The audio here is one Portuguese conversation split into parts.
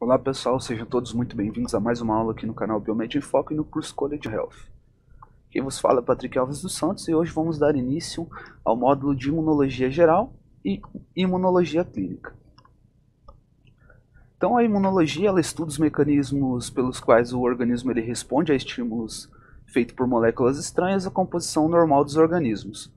Olá pessoal, sejam todos muito bem-vindos a mais uma aula aqui no canal Biomed em Foco e no curso College Health. Quem vos fala é Patrick Alves dos Santos e hoje vamos dar início ao módulo de Imunologia Geral e Imunologia Clínica. Então a imunologia ela estuda os mecanismos pelos quais o organismo ele responde a estímulos feitos por moléculas estranhas à composição normal dos organismos.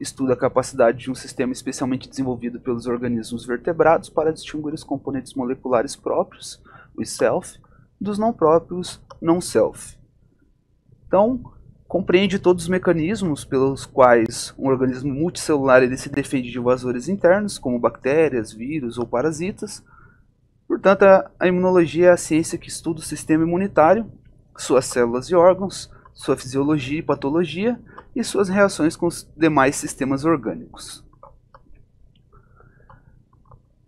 Estuda a capacidade de um sistema especialmente desenvolvido pelos organismos vertebrados para distinguir os componentes moleculares próprios, os self, dos não próprios, non-self. Então, compreende todos os mecanismos pelos quais um organismo multicelular ele se defende de invasores internos, como bactérias, vírus ou parasitas. Portanto, a imunologia é a ciência que estuda o sistema imunitário, suas células e órgãos, sua fisiologia e patologia, e suas reações com os demais sistemas orgânicos.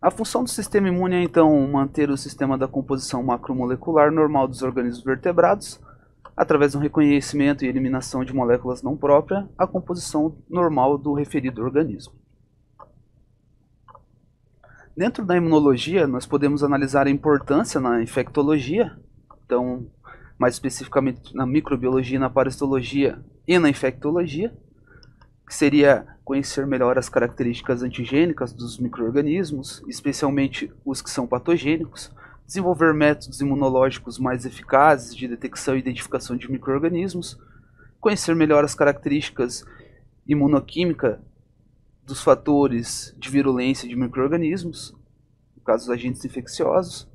A função do sistema imune é então manter o sistema da composição macromolecular normal dos organismos vertebrados, através do reconhecimento e eliminação de moléculas não próprias, a composição normal do referido organismo. Dentro da imunologia, nós podemos analisar a importância na infectologia, então, mais especificamente na microbiologia, na parasitologia e na infectologia, que seria conhecer melhor as características antigênicas dos micro-organismos, especialmente os que são patogênicos, desenvolver métodos imunológicos mais eficazes de detecção e identificação de micro-organismos, conhecer melhor as características imunoquímicas dos fatores de virulência de micro-organismos, no caso dos agentes infecciosos,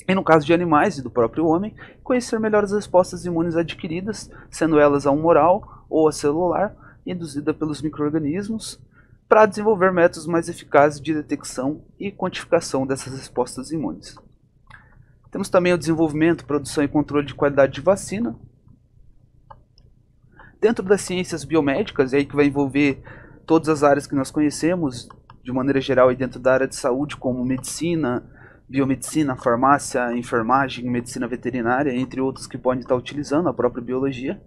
e no caso de animais e do próprio homem, conhecer melhor as respostas imunes adquiridas, sendo elas a humoral ou a celular, induzida pelos micro-organismos, para desenvolver métodos mais eficazes de detecção e quantificação dessas respostas imunes. Temos também o desenvolvimento, produção e controle de qualidade de vacina. Dentro das ciências biomédicas, é aí que vai envolver todas as áreas que nós conhecemos, de maneira geral, e dentro da área de saúde, como medicina, biomedicina, farmácia, enfermagem, medicina veterinária, entre outros que podem estar utilizando a própria biologia.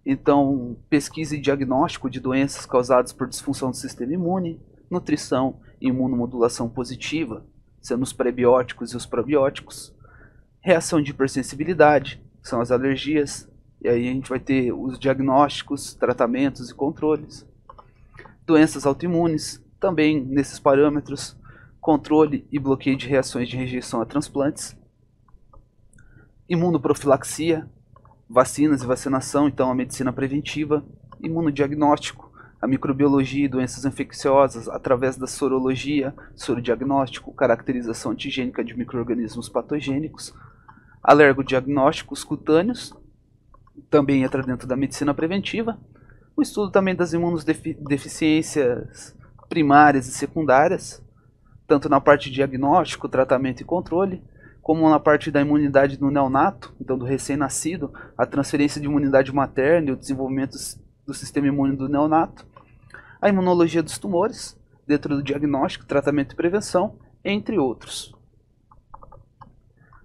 Então, pesquisa e diagnóstico de doenças causadas por disfunção do sistema imune, nutrição e imunomodulação positiva, sendo os prebióticos e os probióticos, reação de hipersensibilidade, que são as alergias, e aí a gente vai ter os diagnósticos, tratamentos e controles. Doenças autoimunes, também nesses parâmetros, controle e bloqueio de reações de rejeição a transplantes, imunoprofilaxia, vacinas e vacinação, então a medicina preventiva, imunodiagnóstico, a microbiologia e doenças infecciosas através da sorologia, sorodiagnóstico, caracterização antigênica de micro-organismos patogênicos, alergodiagnósticos cutâneos, também entra dentro da medicina preventiva, o estudo também das imunodeficiências primárias e secundárias, tanto na parte de diagnóstico, tratamento e controle, como na parte da imunidade do neonato, então do recém-nascido, a transferência de imunidade materna e o desenvolvimento do sistema imune do neonato, a imunologia dos tumores, dentro do diagnóstico, tratamento e prevenção, entre outros.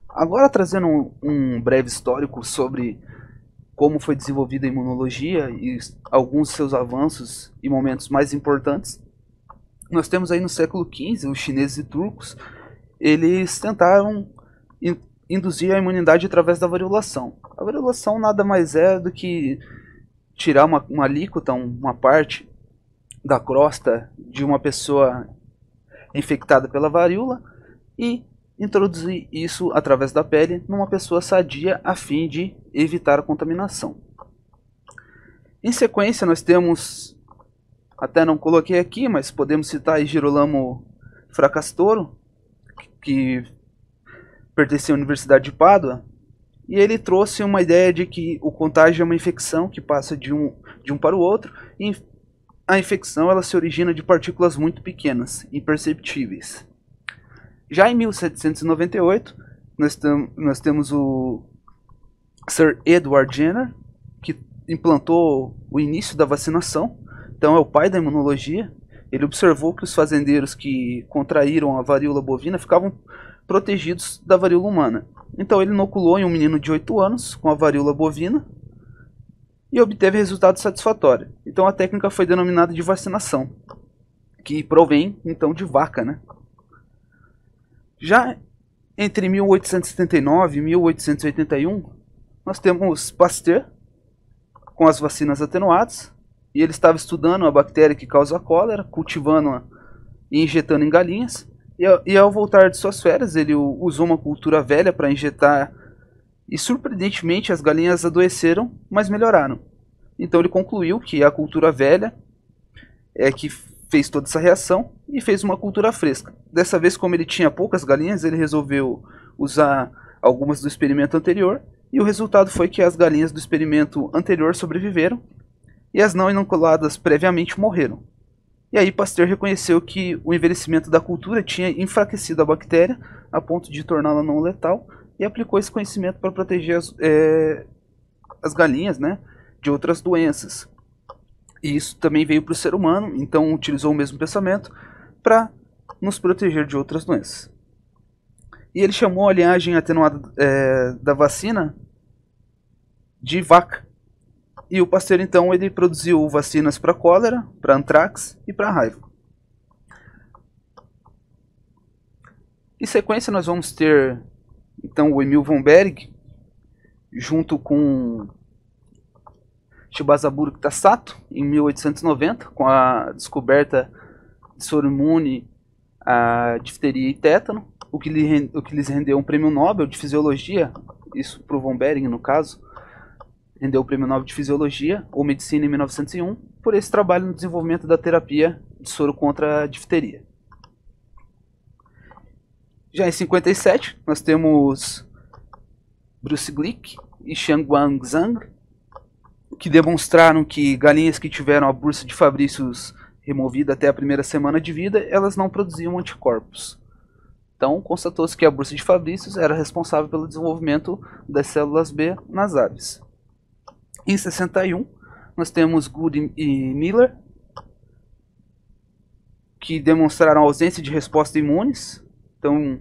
Agora trazendo um breve histórico sobre como foi desenvolvida a imunologia e alguns de seus avanços e momentos mais importantes. Nós temos aí no século XV, os chineses e turcos, eles tentaram induzir a imunidade através da variolação. A variolação nada mais é do que tirar uma alíquota, uma parte da crosta de uma pessoa infectada pela varíola e introduzir isso através da pele numa pessoa sadia a fim de evitar a contaminação. Em sequência nós temos, até não coloquei aqui, mas podemos citar Girolamo Fracastoro, que pertencia à Universidade de Pádua, e ele trouxe uma ideia de que o contágio é uma infecção que passa de um para o outro, e a infecção ela se origina de partículas muito pequenas, imperceptíveis. Já em 1798, nós temos o Sir Edward Jenner, que implantou o início da vacinação, então é o pai da imunologia. Ele observou que os fazendeiros que contraíram a varíola bovina ficavam protegidos da varíola humana. Então ele inoculou em um menino de 8 anos com a varíola bovina e obteve resultado satisfatório. Então a técnica foi denominada de vacinação, que provém então de vaca, né? Já Entre 1879 e 1881, nós temos Pasteur com as vacinas atenuadas, e ele estava estudando a bactéria que causa a cólera, cultivando-a e injetando em galinhas, e ao voltar de suas férias, ele usou uma cultura velha para injetar, e surpreendentemente as galinhas adoeceram, mas melhoraram. Então ele concluiu que a cultura velha é que fez toda essa reação e fez uma cultura fresca. Dessa vez, como ele tinha poucas galinhas, ele resolveu usar algumas do experimento anterior, e o resultado foi que as galinhas do experimento anterior sobreviveram e as não inoculadas previamente morreram. E aí Pasteur reconheceu que o envelhecimento da cultura tinha enfraquecido a bactéria a ponto de torná-la não letal, e aplicou esse conhecimento para proteger as galinhas, né, de outras doenças. E isso também veio para o ser humano, então utilizou o mesmo pensamento para nos proteger de outras doenças. E ele chamou a linhagem atenuada da vacina de vaca. E o Pasteur, então, ele produziu vacinas para cólera, para antrax e para raiva. Em sequência, nós vamos ter, então, o Emil von Behring, junto com Shibazaburo Kitasato, em 1890, com a descoberta de soro imune à difteria e tétano, o que lhes rendeu um prêmio Nobel de Fisiologia, isso para o von Behring, no caso, rendeu o prêmio Nobel de Fisiologia ou Medicina em 1901, por esse trabalho no desenvolvimento da terapia de soro contra a difteria. Já em 57, nós temos Bruce Glick e Xiangguang Zhang, que demonstraram que galinhas que tiveram a bursa de Fabrícios removida até a primeira semana de vida, elas não produziam anticorpos. Então, constatou-se que a bursa de Fabrícios era responsável pelo desenvolvimento das células B nas aves. Em 61, nós temos Good e Miller, que demonstraram a ausência de respostas imunes. Então,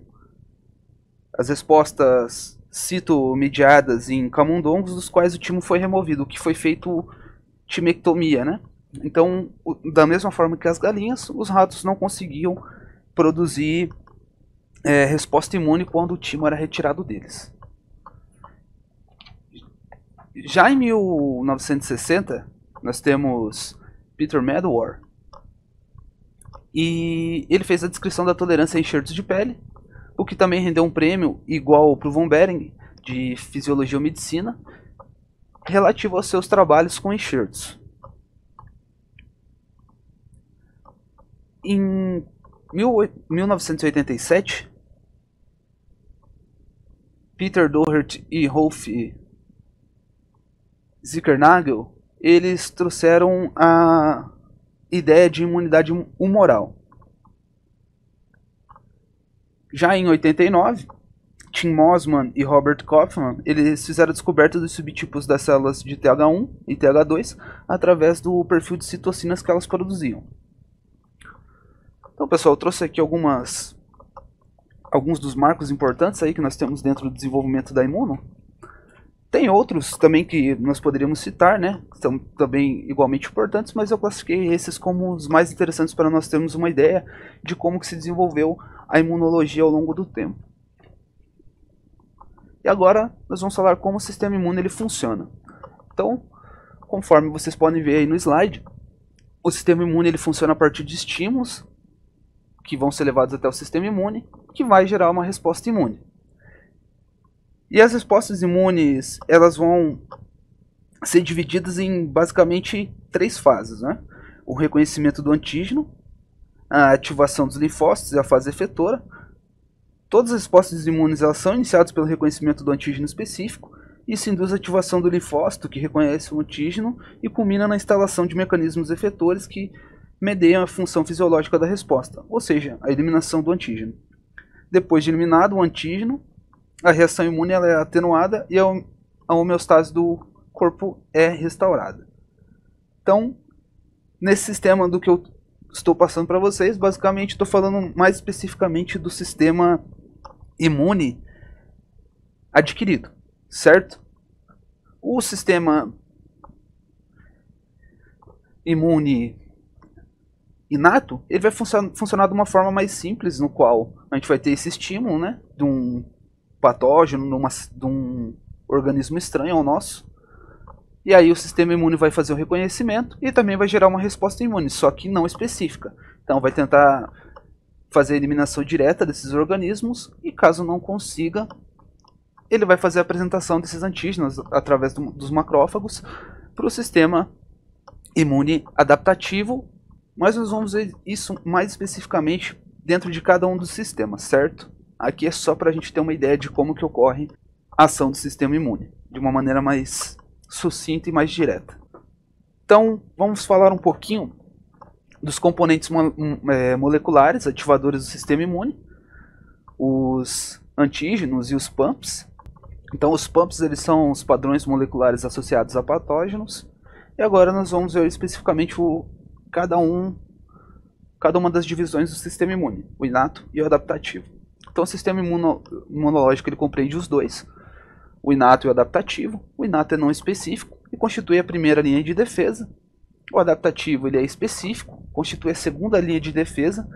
as respostas citomediadas em camundongos, dos quais o timo foi removido, o que foi feito timectomia, né? Então, da mesma forma que as galinhas, os ratos não conseguiam produzir resposta imune quando o timo era retirado deles. Já em 1960, nós temos Peter Medawar, e ele fez a descrição da tolerância a enxertos de pele, o que também rendeu um prêmio igual para o von Behring, de Fisiologia ou Medicina, relativo aos seus trabalhos com enxertos. Em 1987, Peter Doherty e Rolf Zickernagel, eles trouxeram a ideia de imunidade humoral. Já em 89, Tim Mossman e Robert Kaufman, eles fizeram a descoberta dos subtipos das células de TH1 e TH2 através do perfil de citocinas que elas produziam. Então, pessoal, eu trouxe aqui alguns dos marcos importantes aí que nós temos dentro do desenvolvimento da imuno. Tem outros também que nós poderíamos citar, né? Que são também igualmente importantes, mas eu classifiquei esses como os mais interessantes para nós termos uma ideia de como que se desenvolveu a imunologia ao longo do tempo. E agora nós vamos falar como o sistema imune ele funciona. Então, conforme vocês podem ver aí no slide, o sistema imune ele funciona a partir de estímulos que vão ser levados até o sistema imune, que vai gerar uma resposta imune. E as respostas imunes, elas vão ser divididas em basicamente 3 fases, né? O reconhecimento do antígeno, a ativação dos linfócitos e a fase efetora. Todas as respostas imunes elas são iniciadas pelo reconhecimento do antígeno específico. Isso induz a ativação do linfócito, que reconhece o antígeno, e culmina na instalação de mecanismos efetores que medeiam a função fisiológica da resposta, ou seja, a eliminação do antígeno. Depois de eliminado o antígeno, a reação imune ela é atenuada e a homeostase do corpo é restaurada. Então, nesse sistema do que eu estou passando para vocês, basicamente estou falando mais especificamente do sistema imune adquirido, certo? O sistema imune inato, ele vai funcionar de uma forma mais simples, no qual a gente vai ter esse estímulo, né, de um patógeno, de um organismo estranho ao nosso. E aí o sistema imune vai fazer o reconhecimento e também vai gerar uma resposta imune, só que não específica. Então vai tentar fazer a eliminação direta desses organismos e caso não consiga, ele vai fazer a apresentação desses antígenos através dos macrófagos para o sistema imune adaptativo, mas nós vamos ver isso mais especificamente dentro de cada um dos sistemas, certo? Aqui é só para a gente ter uma ideia de como que ocorre a ação do sistema imune, de uma maneira mais sucinta e mais direta. Então, vamos falar um pouquinho dos componentes moleculares ativadores do sistema imune, os antígenos e os PAMPs. Então, os PAMPs eles são os padrões moleculares associados a patógenos. E agora nós vamos ver especificamente cada uma das divisões do sistema imune, o inato e o adaptativo. Então, o sistema imunológico ele compreende os dois, o inato e o adaptativo. O inato é não específico e constitui a primeira linha de defesa. O adaptativo ele é específico, constitui a segunda linha de defesa.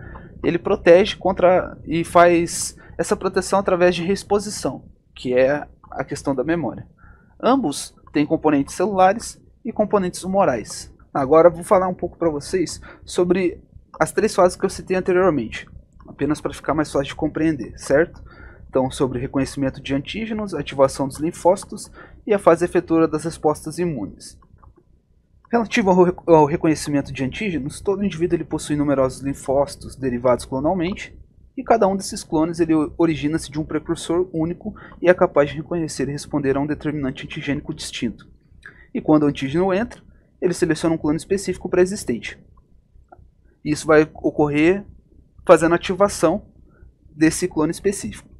Ele protege contra e faz essa proteção através de reexposição, que é a questão da memória. Ambos têm componentes celulares e componentes humorais. Agora eu vou falar um pouco para vocês sobre as três fases que eu citei anteriormente, apenas para ficar mais fácil de compreender, certo? Então, sobre reconhecimento de antígenos, ativação dos linfócitos e a fase efetora das respostas imunes. Relativo ao reconhecimento de antígenos, todo indivíduo ele possui numerosos linfócitos derivados clonalmente, e cada um desses clones ele origina-se de um precursor único e é capaz de reconhecer e responder a um determinante antigênico distinto. E quando o antígeno entra, ele seleciona um clone específico pré-existente. Isso vai ocorrer fazendo a ativação desse clone específico.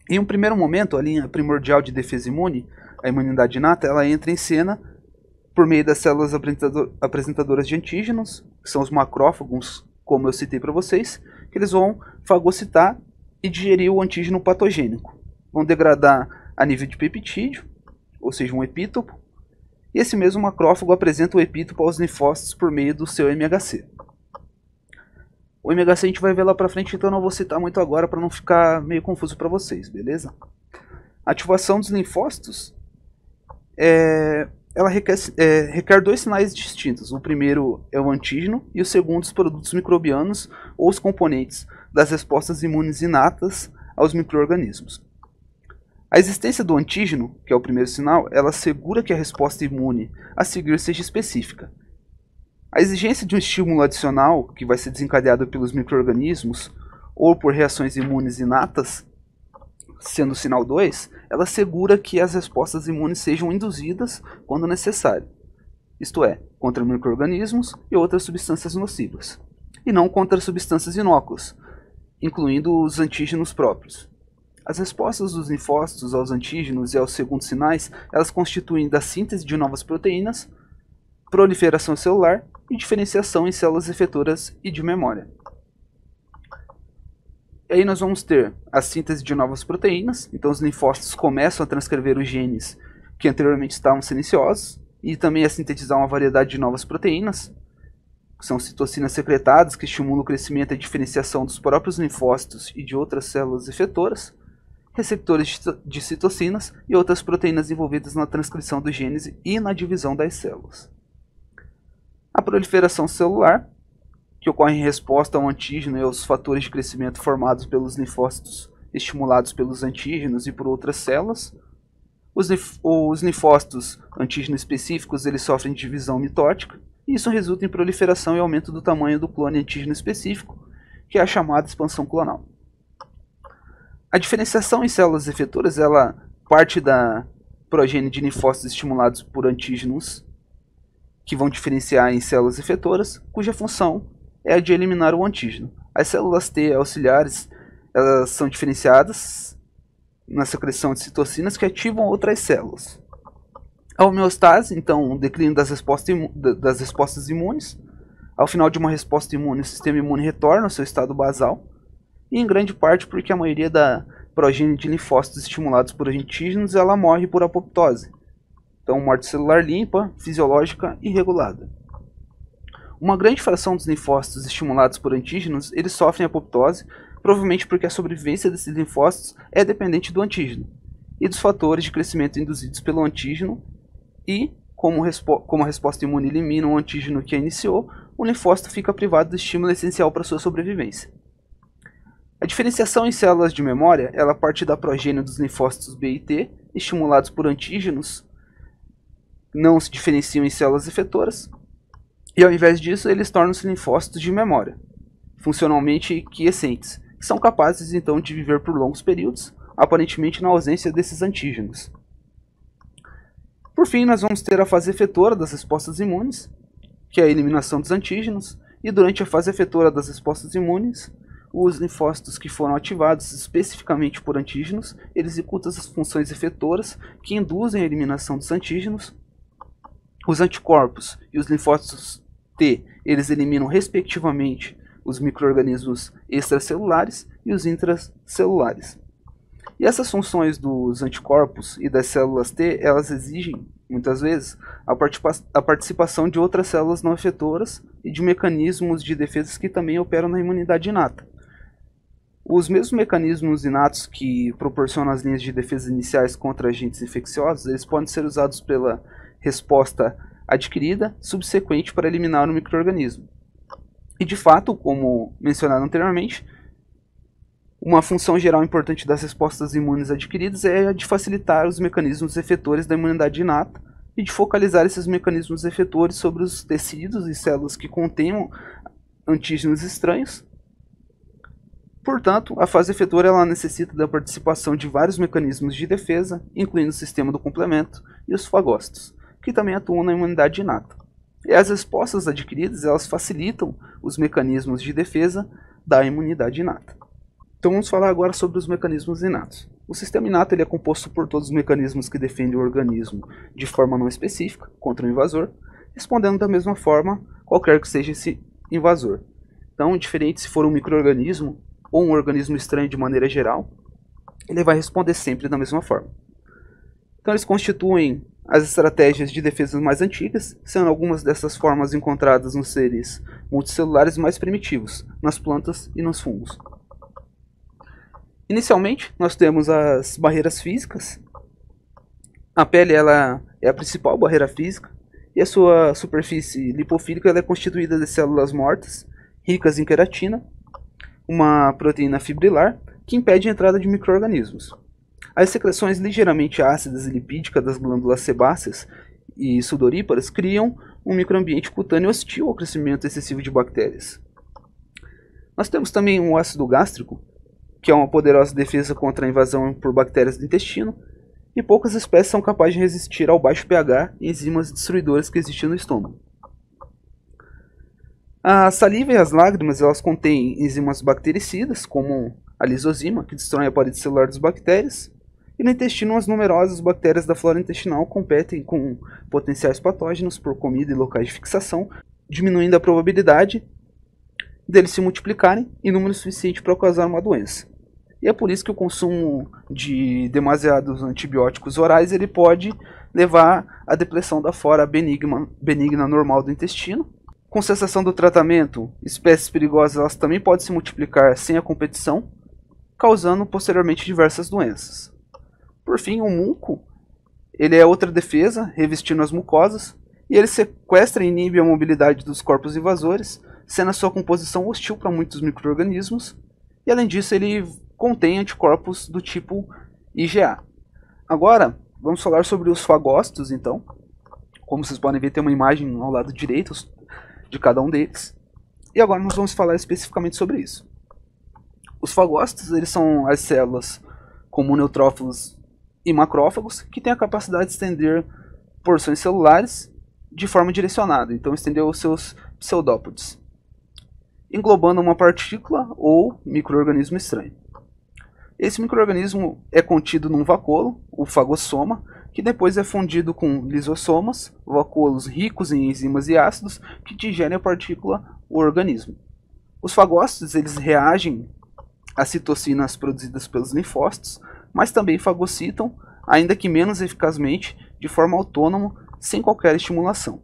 Em um primeiro momento, a linha primordial de defesa imune, a imunidade inata, ela entra em cena por meio das células apresentadoras de antígenos, que são os macrófagos, como eu citei para vocês, que eles vão fagocitar e digerir o antígeno patogênico. Vão degradar a nível de peptídeo, ou seja, um epítopo, e esse mesmo macrófago apresenta o epítopo aos linfócitos por meio do seu MHC. O MHC a gente vai ver lá para frente, então eu não vou citar muito agora para não ficar meio confuso para vocês, beleza? A ativação dos linfócitos ela requer dois sinais distintos. O primeiro é o antígeno e o segundo os produtos microbianos ou os componentes das respostas imunes inatas aos micro-organismos. A existência do antígeno, que é o primeiro sinal, ela assegura que a resposta imune a seguir seja específica. A exigência de um estímulo adicional, que vai ser desencadeado pelos micro-organismos ou por reações imunes inatas, sendo o sinal 2, ela assegura que as respostas imunes sejam induzidas quando necessário, isto é, contra micro-organismos e outras substâncias nocivas, e não contra substâncias inócuas, incluindo os antígenos próprios. As respostas dos linfócitos aos antígenos e aos segundos sinais, elas constituem da síntese de novas proteínas, proliferação celular e diferenciação em células efetoras e de memória. E aí nós vamos ter a síntese de novas proteínas, então os linfócitos começam a transcrever os genes que anteriormente estavam silenciosos, e também a sintetizar uma variedade de novas proteínas, que são citocinas secretadas, que estimulam o crescimento e a diferenciação dos próprios linfócitos e de outras células efetoras, receptores de citocinas e outras proteínas envolvidas na transcrição dos genes e na divisão das células. A proliferação celular, que ocorre em resposta ao antígeno e aos fatores de crescimento formados pelos linfócitos estimulados pelos antígenos e por outras células. Os linfócitos antígeno específicos eles sofrem de divisão mitótica, e isso resulta em proliferação e aumento do tamanho do clone antígeno específico, que é a chamada expansão clonal. A diferenciação em células efetoras ela parte da progênie de linfócitos estimulados por antígenos, que vão diferenciar em células efetoras, cuja função é a de eliminar o antígeno. As células T auxiliares elas são diferenciadas na secreção de citocinas que ativam outras células. A homeostase, então, o declínio das respostas imunes. Ao final de uma resposta imune, o sistema imune retorna ao seu estado basal, e em grande parte porque a maioria da progênie de linfócitos estimulados por antígenos ela morre por apoptose. Então, morte celular limpa, fisiológica e regulada. Uma grande fração dos linfócitos estimulados por antígenos, eles sofrem apoptose, provavelmente porque a sobrevivência desses linfócitos é dependente do antígeno e dos fatores de crescimento induzidos pelo antígeno, e como a resposta imune elimina o antígeno que a iniciou, o linfócito fica privado do estímulo essencial para sua sobrevivência. A diferenciação em células de memória, ela parte da progênie dos linfócitos B e T, estimulados por antígenos, não se diferenciam em células efetoras, e ao invés disso eles tornam-se linfócitos de memória, funcionalmente quiescentes, que são capazes então de viver por longos períodos, aparentemente na ausência desses antígenos. Por fim, nós vamos ter a fase efetora das respostas imunes, que é a eliminação dos antígenos, e durante a fase efetora das respostas imunes, os linfócitos que foram ativados especificamente por antígenos, eles executam as funções efetoras que induzem a eliminação dos antígenos. Os anticorpos e os linfócitos T, eles eliminam respectivamente os micro-organismos extracelulares e os intracelulares. E essas funções dos anticorpos e das células T, elas exigem, muitas vezes, a participação de outras células não efetoras e de mecanismos de defesa que também operam na imunidade inata. Os mesmos mecanismos inatos que proporcionam as linhas de defesa iniciais contra agentes infecciosos, eles podem ser usados pela resposta adquirida subsequente para eliminar o micro-organismo. E de fato, como mencionado anteriormente, uma função geral importante das respostas imunes adquiridas é a de facilitar os mecanismos efetores da imunidade inata e de focalizar esses mecanismos efetores sobre os tecidos e células que contenham antígenos estranhos. Portanto, a fase efetora ela necessita da participação de vários mecanismos de defesa, incluindo o sistema do complemento e os fagócitos, que também atuam na imunidade inata. E as respostas adquiridas elas facilitam os mecanismos de defesa da imunidade inata. Então vamos falar agora sobre os mecanismos inatos. O sistema inato ele é composto por todos os mecanismos que defendem o organismo de forma não específica contra o invasor, respondendo da mesma forma qualquer que seja esse invasor. Então, diferente se for um micro-organismo ou um organismo estranho de maneira geral, ele vai responder sempre da mesma forma. Então eles constituem as estratégias de defesa mais antigas, sendo algumas dessas formas encontradas nos seres multicelulares mais primitivos, nas plantas e nos fungos. Inicialmente, nós temos as barreiras físicas. A pele ela é a principal barreira física, e a sua superfície lipofílica ela é constituída de células mortas, ricas em queratina, uma proteína fibrilar, que impede a entrada de micro-organismos. As secreções ligeiramente ácidas e lipídicas das glândulas sebáceas e sudoríparas criam um microambiente cutâneo hostil ao crescimento excessivo de bactérias. Nós temos também um ácido gástrico, que é uma poderosa defesa contra a invasão por bactérias do intestino, e poucas espécies são capazes de resistir ao baixo pH e enzimas destruidoras que existem no estômago. A saliva e as lágrimas elas contêm enzimas bactericidas, como a lisozima, que destrói a parede celular das bactérias, e no intestino as numerosas bactérias da flora intestinal competem com potenciais patógenos por comida e locais de fixação, diminuindo a probabilidade deles se multiplicarem em número suficiente para causar uma doença. E é por isso que o consumo de demasiados antibióticos orais ele pode levar à depressão da flora benigna normal do intestino. Com cessação do tratamento, espécies perigosas elas também podem se multiplicar sem a competição, causando posteriormente diversas doenças. Por fim, o muco ele é outra defesa, revestindo as mucosas, e ele sequestra e inibe a mobilidade dos corpos invasores, sendo a sua composição hostil para muitos micro-organismos, e além disso ele contém anticorpos do tipo IgA. Agora, vamos falar sobre os fagócitos, então. Como vocês podem ver, tem uma imagem ao lado direito de cada um deles. E agora nós vamos falar especificamente sobre isso. Os fagócitos eles são as células como neutrófilos e macrófagos que têm a capacidade de estender porções celulares de forma direcionada, então estender os seus pseudópodes, englobando uma partícula ou micro-organismo estranho. Esse micro-organismo é contido num vacúolo, o fagossoma, que depois é fundido com lisossomas, vacúolos ricos em enzimas e ácidos que digerem a partícula ou organismo. Os fagócitos eles reagem às citocinas produzidas pelos linfócitos, mas também fagocitam, ainda que menos eficazmente, de forma autônoma, sem qualquer estimulação.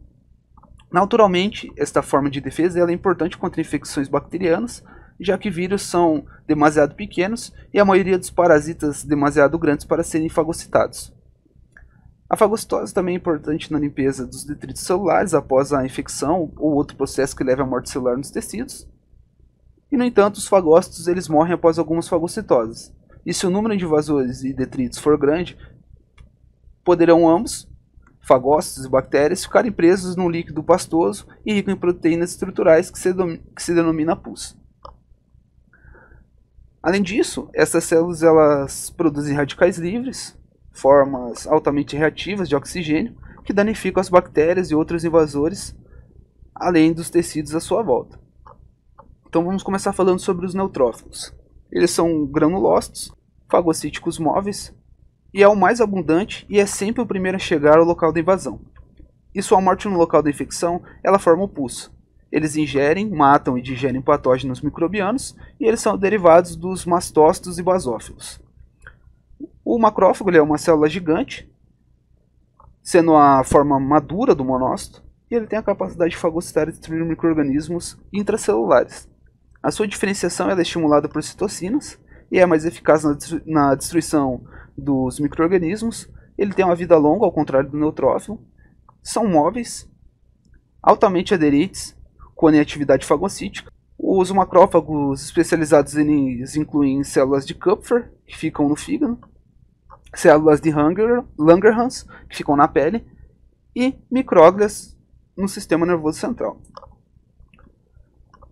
Naturalmente, esta forma de defesa ela é importante contra infecções bacterianas, já que vírus são demasiado pequenos e a maioria dos parasitas demasiado grandes para serem fagocitados. A fagocitose também é importante na limpeza dos detritos celulares após a infecção ou outro processo que leve à morte celular nos tecidos. E, no entanto, os fagócitos eles morrem após algumas fagocitoses. E se o número de invasores e detritos for grande, poderão ambos, fagócitos e bactérias, ficarem presos num líquido pastoso e rico em proteínas estruturais que se denomina pus. Além disso, essas células elas produzem radicais livres, formas altamente reativas de oxigênio, que danificam as bactérias e outros invasores, além dos tecidos à sua volta. Então vamos começar falando sobre os neutrófilos. Eles são granulócitos, fagocíticos móveis, e é o mais abundante e é sempre o primeiro a chegar ao local da invasão. E sua morte no local da infecção, ela forma o pus. Eles ingerem, matam e digerem patógenos microbianos e eles são derivados dos mastócitos e basófilos. O macrófago é uma célula gigante, sendo a forma madura do monócito, e ele tem a capacidade de fagocitar e destruir micro-organismos intracelulares. A sua diferenciação é estimulada por citocinas e é mais eficaz na destruição dos micro-organismos. Ele tem uma vida longa, ao contrário do neutrófilo. São móveis, altamente aderentes, com a atividade fagocítica. Os macrófagos especializados eles incluem células de Kupffer, que ficam no fígado, células de Langerhans, que ficam na pele, e micróglias no sistema nervoso central.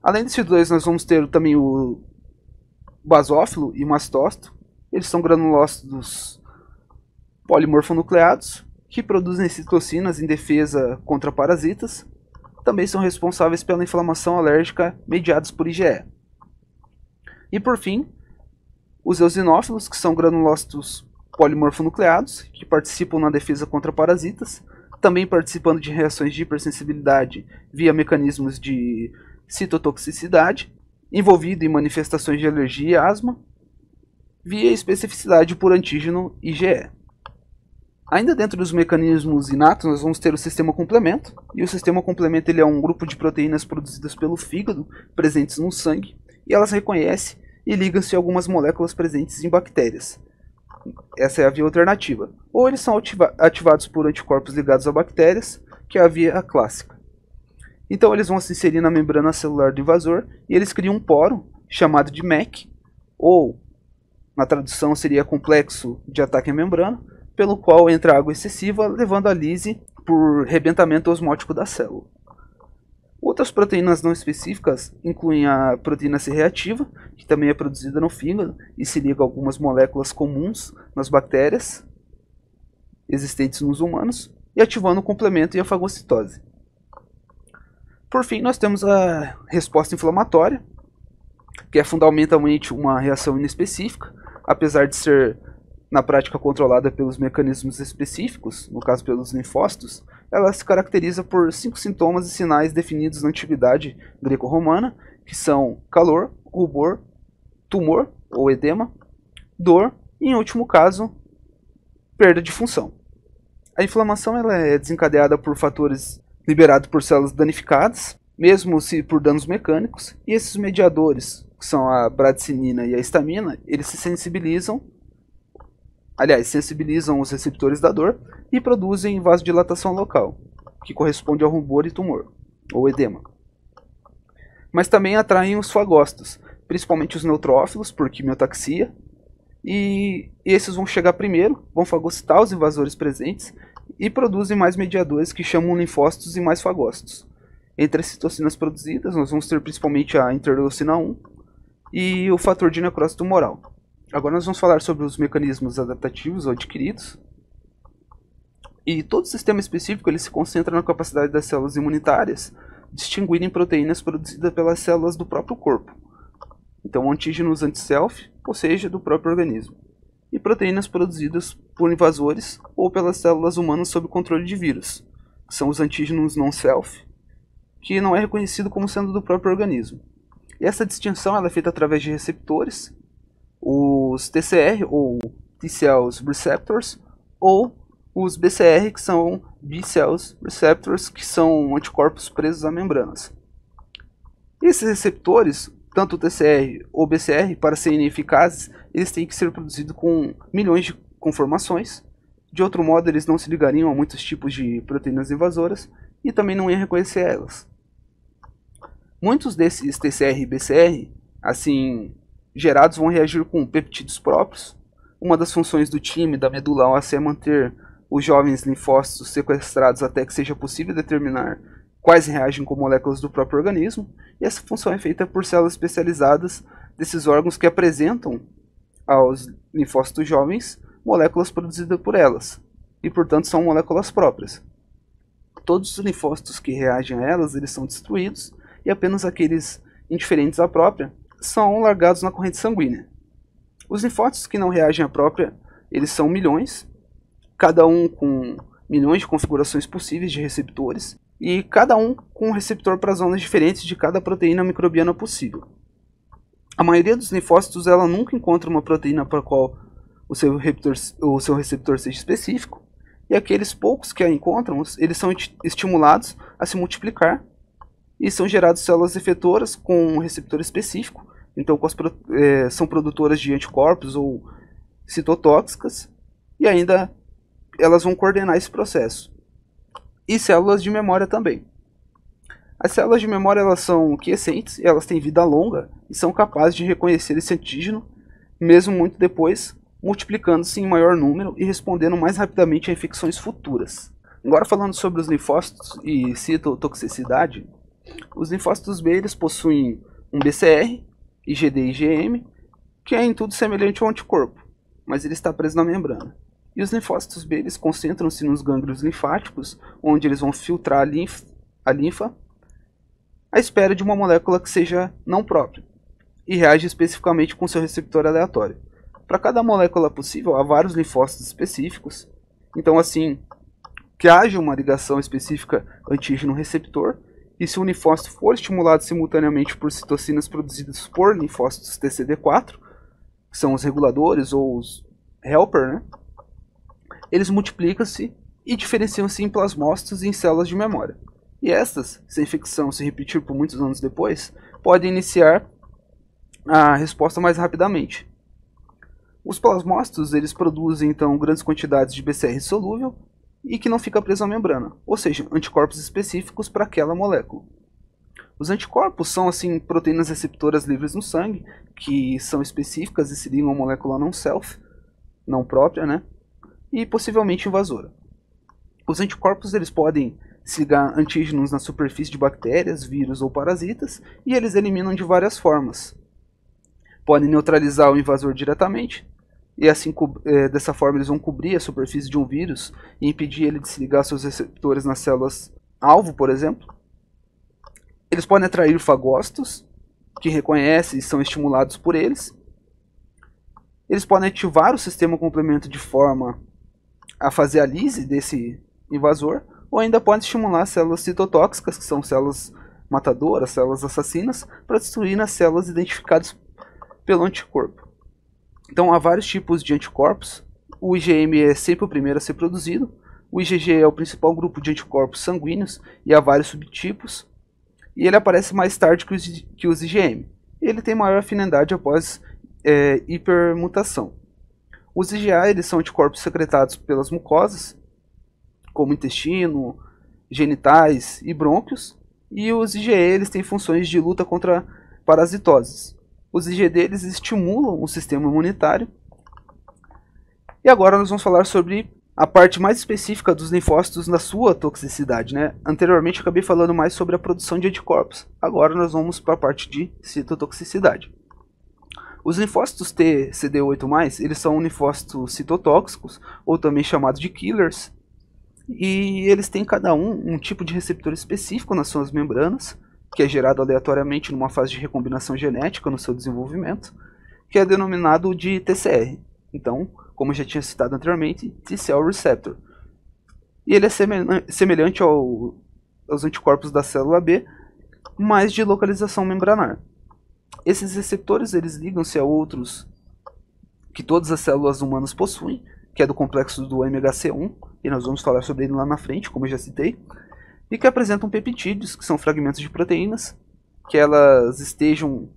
Além desses dois, nós vamos ter também o basófilo e o mastócito. Eles são granulócitos polimorfonucleados, que produzem citocinas em defesa contra parasitas. Também são responsáveis pela inflamação alérgica mediados por IgE. E por fim, os eosinófilos, que são granulócitos polimorfonucleados, que participam na defesa contra parasitas, também participando de reações de hipersensibilidade via mecanismos de citotoxicidade, envolvido em manifestações de alergia e asma, via especificidade por antígeno IgE. Ainda dentro dos mecanismos inatos, nós vamos ter o sistema complemento, e o sistema complemento ele é um grupo de proteínas produzidas pelo fígado, presentes no sangue, e elas reconhecem e ligam-se a algumas moléculas presentes em bactérias. Essa é a via alternativa. Ou eles são ativados por anticorpos ligados a bactérias, que é a via clássica. Então eles vão se inserir na membrana celular do invasor, e eles criam um poro, chamado de MEC, ou, na tradução seria complexo de ataque à membrana, pelo qual entra água excessiva, levando a lise por rebentamento osmótico da célula. Outras proteínas não específicas incluem a proteína C reativa, que também é produzida no fígado e se liga a algumas moléculas comuns nas bactérias existentes nos humanos, e ativando o complemento e a fagocitose. Por fim, nós temos a resposta inflamatória, que é fundamentalmente uma reação inespecífica, apesar de ser na prática controlada pelos mecanismos específicos, no caso pelos linfócitos. Ela se caracteriza por 5 sintomas e sinais definidos na antiguidade greco-romana, que são calor, rubor, tumor ou edema, dor e, em último caso, perda de função. A inflamação ela é desencadeada por fatores liberados por células danificadas, mesmo se por danos mecânicos, e esses mediadores, que são a bradicinina e a histamina, eles se sensibilizam os receptores da dor e produzem vasodilatação local, que corresponde ao rubor e tumor, ou edema. Mas também atraem os fagócitos, principalmente os neutrófilos, por quimiotaxia, e esses vão chegar primeiro, vão fagocitar os invasores presentes e produzem mais mediadores que chamam linfócitos e mais fagócitos. Entre as citocinas produzidas, nós vamos ter principalmente a interleucina 1 e o fator de necrose tumoral. Agora nós vamos falar sobre os mecanismos adaptativos ou adquiridos. E todo sistema específico ele se concentra na capacidade das células imunitárias distinguirem proteínas produzidas pelas células do próprio corpo. Então antígenos anti-self, ou seja, do próprio organismo. E proteínas produzidas por invasores ou pelas células humanas sob controle de vírus, que são os antígenos non-self, que não é reconhecido como sendo do próprio organismo. E essa distinção ela é feita através de receptores, os TCR ou T-cells receptors, ou os BCR, que são B-cells receptors, que são anticorpos presos a membranas. Esses receptores, tanto o TCR ou BCR, para serem eficazes, eles têm que ser produzidos com milhões de conformações. De outro modo, eles não se ligariam a muitos tipos de proteínas invasoras e também não iam reconhecer elas. Muitos desses TCR e BCR, assim gerados, vão reagir com peptídeos próprios. Uma das funções do time da medula óssea é manter os jovens linfócitos sequestrados até que seja possível determinar quais reagem com moléculas do próprio organismo, e essa função é feita por células especializadas desses órgãos que apresentam aos linfócitos jovens moléculas produzidas por elas, e portanto são moléculas próprias. Todos os linfócitos que reagem a elas, eles são destruídos, e apenas aqueles indiferentes à própria são largados na corrente sanguínea. Os linfócitos que não reagem à própria, eles são milhões, cada um com milhões de configurações possíveis de receptores, e cada um com um receptor para zonas diferentes de cada proteína microbiana possível. A maioria dos linfócitos ela nunca encontra uma proteína para a qual o seu receptor seja específico, e aqueles poucos que a encontram, eles são estimulados a se multiplicar, e são geradas células efetoras com um receptor específico, então são produtoras de anticorpos ou citotóxicas, e ainda elas vão coordenar esse processo. E células de memória também. As células de memória elas são quiescentes, elas têm vida longa e são capazes de reconhecer esse antígeno, mesmo muito depois, multiplicando-se em maior número e respondendo mais rapidamente a infecções futuras. Agora falando sobre os linfócitos e citotoxicidade, os linfócitos B eles possuem um BCR, IgD e IgM, que é em tudo semelhante ao anticorpo, mas ele está preso na membrana. E os linfócitos B eles concentram-se nos gânglios linfáticos, onde eles vão filtrar a linfa à espera de uma molécula que seja não própria, e reage especificamente com seu receptor aleatório. Para cada molécula possível, há vários linfócitos específicos, então assim, que haja uma ligação específica antígeno-receptor, e se o linfócito for estimulado simultaneamente por citocinas produzidas por linfócitos TCD4, que são os reguladores ou os helper, né? Eles multiplicam-se e diferenciam-se em plasmócitos e em células de memória. E estas, se a infecção se repetir por muitos anos depois, podem iniciar a resposta mais rapidamente. Os plasmócitos eles produzem então grandes quantidades de BCR solúvel e que não fica preso à membrana, ou seja, anticorpos específicos para aquela molécula. Os anticorpos são assim proteínas receptoras livres no sangue, que são específicas e se ligam a uma molécula não self, não própria, né? E possivelmente invasora. Os anticorpos eles podem se ligar a antígenos na superfície de bactérias, vírus ou parasitas, e eles eliminam de várias formas. Podem neutralizar o invasor diretamente, e assim dessa forma eles vão cobrir a superfície de um vírus e impedir ele de se ligar a seus receptores nas células alvo, por exemplo. Eles podem atrair fagócitos, que reconhecem e são estimulados por eles. Eles podem ativar o sistema complemento de forma a fazer a lise desse invasor, ou ainda podem estimular células citotóxicas, que são células matadoras, células assassinas, para destruir as células identificadas pelo anticorpo. Então há vários tipos de anticorpos. O IgM é sempre o primeiro a ser produzido. O IgG é o principal grupo de anticorpos sanguíneos e há vários subtipos. E ele aparece mais tarde que os IgM. Ele tem maior afinidade após hipermutação. Os IgA eles são anticorpos secretados pelas mucosas, como intestino, genitais e brônquios. E os IgE eles têm funções de luta contra parasitoses. Os IgD eles estimulam o sistema imunitário. E agora nós vamos falar sobre a parte mais específica dos linfócitos na sua toxicidade, né? Anteriormente eu acabei falando mais sobre a produção de anticorpos. Agora nós vamos para a parte de citotoxicidade. Os linfócitos T CD8+, eles são linfócitos citotóxicos, ou também chamados de killers, e eles têm cada um tipo de receptor específico nas suas membranas, que é gerado aleatoriamente numa fase de recombinação genética no seu desenvolvimento, que é denominado de TCR. Então, como eu já tinha citado anteriormente, T-cell receptor. E ele é semelhante aos anticorpos da célula B, mas de localização membranar. Esses receptores eles ligam-se a outros que todas as células humanas possuem, que é do complexo do MHC1, e nós vamos falar sobre ele lá na frente, como eu já citei, e que apresentam peptídeos, que são fragmentos de proteínas, que elas estejam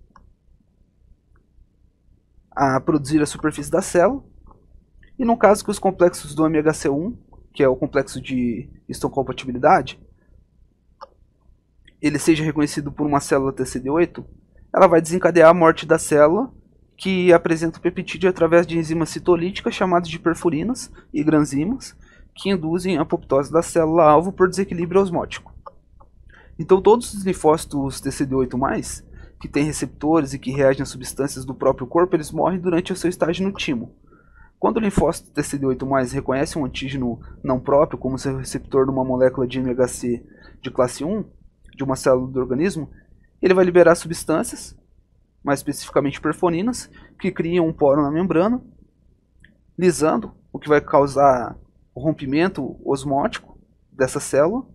a produzir a superfície da célula, e no caso que os complexos do MHC1, que é o complexo de histocompatibilidade, ele seja reconhecido por uma célula TCD8, ela vai desencadear a morte da célula, que apresenta o peptídeo através de enzimas citolíticas chamadas de perfurinas e granzimas, que induzem a apoptose da célula-alvo por desequilíbrio osmótico. Então todos os linfócitos TCD8+, que têm receptores e que reagem a substâncias do próprio corpo, eles morrem durante o seu estágio no timo. Quando o linfócito TCD8+, reconhece um antígeno não próprio como seu receptor numa molécula de MHC de classe 1, de uma célula do organismo, ele vai liberar substâncias, mais especificamente perforinas, que criam um poro na membrana, lisando, o que vai causar o rompimento osmótico dessa célula.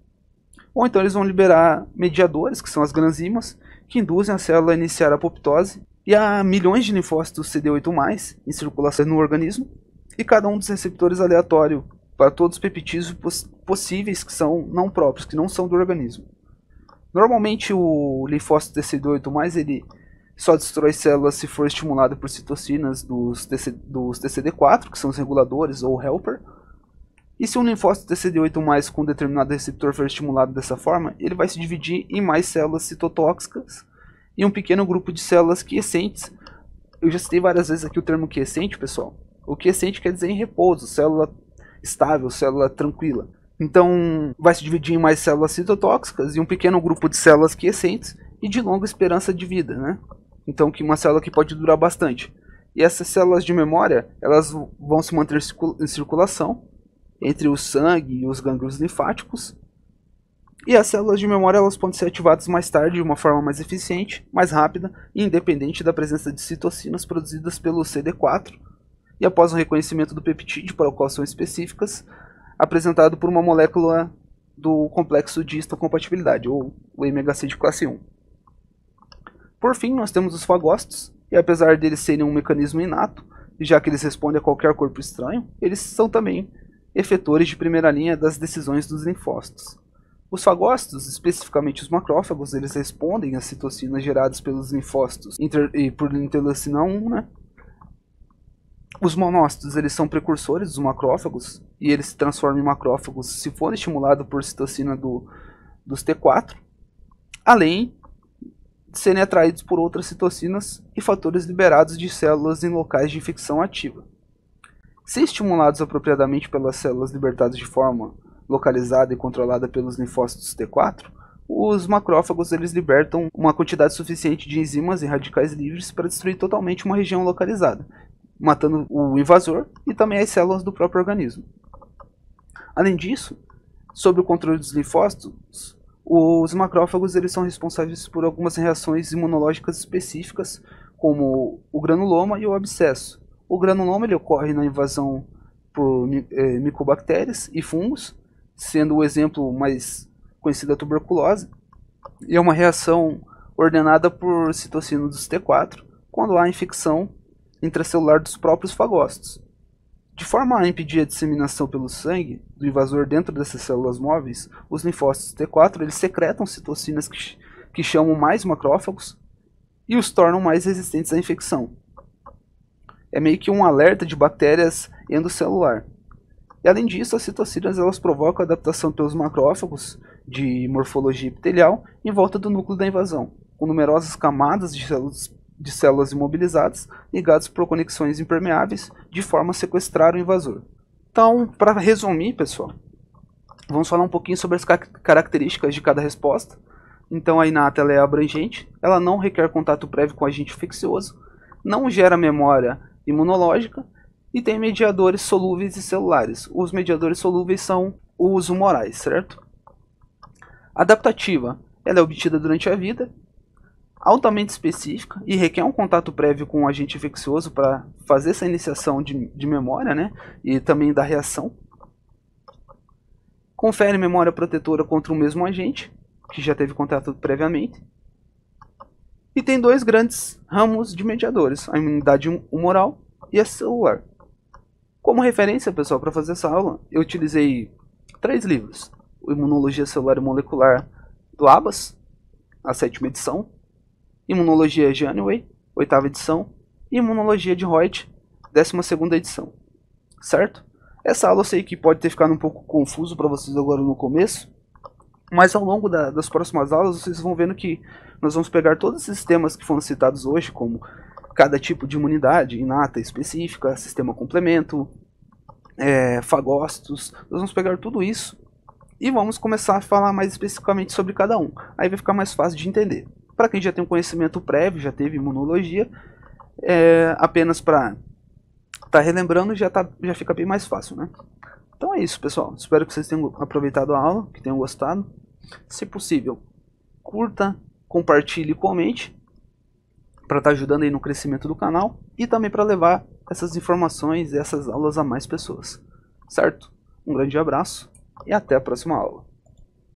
Ou então eles vão liberar mediadores, que são as granzimas, que induzem a célula a iniciar a apoptose. E há milhões de linfócitos CD8+, em circulação no organismo, e cada um dos receptores aleatório para todos os peptídeos possíveis que são não próprios, que não são do organismo. Normalmente o linfócito TCD8+, ele só destrói células se for estimulado por citocinas dos TCD4, que são os reguladores ou helper. E se um linfócito TCD8+, com um determinado receptor for estimulado dessa forma, ele vai se dividir em mais células citotóxicas e um pequeno grupo de células quiescentes. Eu já citei várias vezes aqui o termo quiescente, pessoal. O quiescente quer dizer em repouso, célula estável, célula tranquila. Então vai se dividir em mais células citotóxicas e um pequeno grupo de células quiescentes e de longa esperança de vida, né? Então que uma célula que pode durar bastante. E essas células de memória, elas vão se manter em circulação entre o sangue e os gânglios linfáticos. E as células de memória, elas podem ser ativadas mais tarde de uma forma mais eficiente, mais rápida e independente da presença de citocinas produzidas pelo CD4. E após o reconhecimento do peptídeo para o qual são específicas, apresentado por uma molécula do complexo de histocompatibilidade, ou o MHC de classe 1. Por fim, nós temos os fagócitos, e apesar deles serem um mecanismo inato, já que eles respondem a qualquer corpo estranho, eles são também efetores de primeira linha das decisões dos linfócitos. Os fagócitos, especificamente os macrófagos, eles respondem às citocinas geradas pelos linfócitos e por interleucina 1, né? Os monócitos, eles são precursores dos macrófagos, e eles se transformam em macrófagos se forem estimulados por citocina dos T4, além de serem atraídos por outras citocinas e fatores liberados de células em locais de infecção ativa. Se estimulados apropriadamente pelas células libertadas de forma localizada e controlada pelos linfócitos T4, os macrófagos eles libertam uma quantidade suficiente de enzimas e radicais livres para destruir totalmente uma região localizada, matando o invasor e também as células do próprio organismo. Além disso, sob o controle dos linfócitos, os macrófagos eles são responsáveis por algumas reações imunológicas específicas, como o granuloma e o abscesso. O granuloma ele ocorre na invasão por micobactérias e fungos, sendo o exemplo mais conhecido a tuberculose, e é uma reação ordenada por citocina dos T4 quando há infecção intracelular dos próprios fagócitos. De forma a impedir a disseminação pelo sangue do invasor dentro dessas células móveis, os linfócitos T4 eles secretam citocinas que chamam mais macrófagos e os tornam mais resistentes à infecção. É meio que um alerta de bactérias endocelular. E além disso, as citocinas elas provocam a adaptação pelos macrófagos de morfologia epitelial em volta do núcleo da invasão, com numerosas camadas de células imobilizadas ligadas por conexões impermeáveis de forma a sequestrar o invasor. Então, para resumir, pessoal, vamos falar um pouquinho sobre as características de cada resposta. Então, a inata ela é abrangente, ela não requer contato prévio com agente infeccioso, não gera memória imunológica e tem mediadores solúveis e celulares. Os mediadores solúveis são os humorais, certo? Adaptativa, ela é obtida durante a vida, altamente específica e requer um contato prévio com um agente infeccioso para fazer essa iniciação de memória, né? E também da reação. Confere memória protetora contra o mesmo agente, que já teve contato previamente. E tem dois grandes ramos de mediadores, a imunidade humoral e a celular. Como referência, pessoal, para fazer essa aula, eu utilizei 3 livros. O Imunologia Celular e Molecular do Abbas, a 7ª edição. Imunologia Janeway, 8ª edição. E Imunologia de Reut, 12ª edição. Certo? Essa aula eu sei que pode ter ficado um pouco confuso para vocês agora no começo. Mas ao longo das próximas aulas, vocês vão vendo que nós vamos pegar todos esses temas que foram citados hoje, como cada tipo de imunidade, inata, específica, sistema complemento, fagócitos. Nós vamos pegar tudo isso e vamos começar a falar mais especificamente sobre cada um. Aí vai ficar mais fácil de entender. Para quem já tem um conhecimento prévio, já teve imunologia, apenas para estar relembrando já fica bem mais fácil, né? Então é isso, pessoal. Espero que vocês tenham aproveitado a aula, que tenham gostado. Se possível, curta, compartilhe e comente para estar ajudando aí no crescimento do canal e também para levar essas informações e essas aulas a mais pessoas. Certo? Um grande abraço e até a próxima aula.